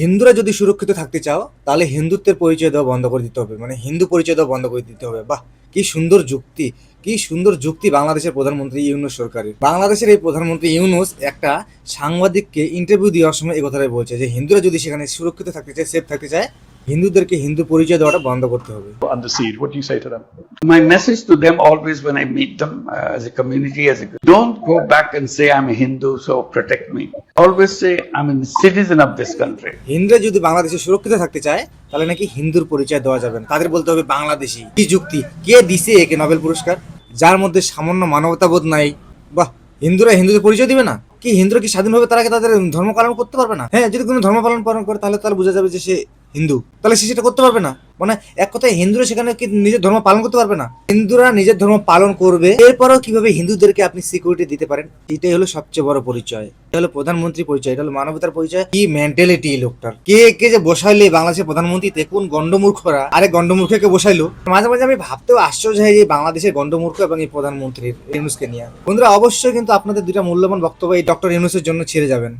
হিন্দুরা যদি সুরক্ষিত থাকতে চাও তাহলে হিন্দুত্বের পরিচয় দেওয়া বন্ধ করে দিতে হবে, মানে হিন্দু পরিচয় দেওয়া বন্ধ করে দিতে হবে। বাহ, কি সুন্দর যুক্তি, কি সুন্দর যুক্তি বাংলাদেশের প্রধানমন্ত্রী ইউনূস সরকারের। বাংলাদেশের এই প্রধানমন্ত্রী ইউনূস একটা সাংবাদিককে ইন্টারভিউ দেওয়ার সময় এই কথাটাই বলছে যে হিন্দুরা যদি সেখানে সুরক্ষিত থাকতে চায়, সেফ থাকতে চায়, হিন্দুদেরকে হিন্দু পরিচয় দেওয়াটা বন্ধ করতে হবে। Under siege. What do you say to them? My message to them always when I meet them as a community, don't go back and say I'm a Hindu, so protect me. Always say I'm a citizen of this country. হিন্দুরা যদি বাংলাদেশে সুরক্ষিত থাকতে চায় তাহলে নাকি হিন্দুর পরিচয় দেওয়া যাবে না, তাদের বলতে হবে বাংলাদেশি। কি যুক্তি, কে দিছে একে নোবেল পুরস্কার, যার মধ্যে সামান্য মানবতাবোধ নাই। বাহ, হিন্দুরা হিন্দুদের পরিচয় দিবে না? কি হিন্দুরা কি স্বাধীনভাবে তারা কি তাদের ধর্ম পালন করতে পারবে না? হ্যাঁ, যদি কোনো ধর্ম পালন করে তাহলে বোঝা যাবে যে সে হিন্দু, তাহলে সে সেটা করতে পারবে না। মানে এক কথায় হিন্দুরা সেখানে কি নিজের ধর্ম পালন করতে পারবে না? হিন্দুরা নিজের ধর্ম পালন করবে, এরপরও কিভাবে হিন্দুদেরকে আপনি সিকিউরিটি দিতে পারেন? এটাই হলো সবচেয়ে বড় পরিচয়, এটা হলো প্রধানমন্ত্রী পরিচয়, এটা হলো মানবতার পরিচয়। কি মেন্টালিটি লোকটার, কে যে বসাইলে বাংলাদেশের প্রধানমন্ত্রীতে, কোন গন্ডমূর্খরা আরে গন্ডমূর্খকে বসাইলো। মাঝে মাঝে আমি ভাবতেও আশ্চর্য হয় যে বাংলাদেশের গন্ডমূর্খ এবং এই প্রধানমন্ত্রীর ইউনূসকে নিয়ে। বন্ধুরা, অবশ্যই কিন্তু আপনাদের দুইটা মূল্যবান বক্তব্য এই ডক্টর ইউনূসের জন্য ছেড়ে যাবেন।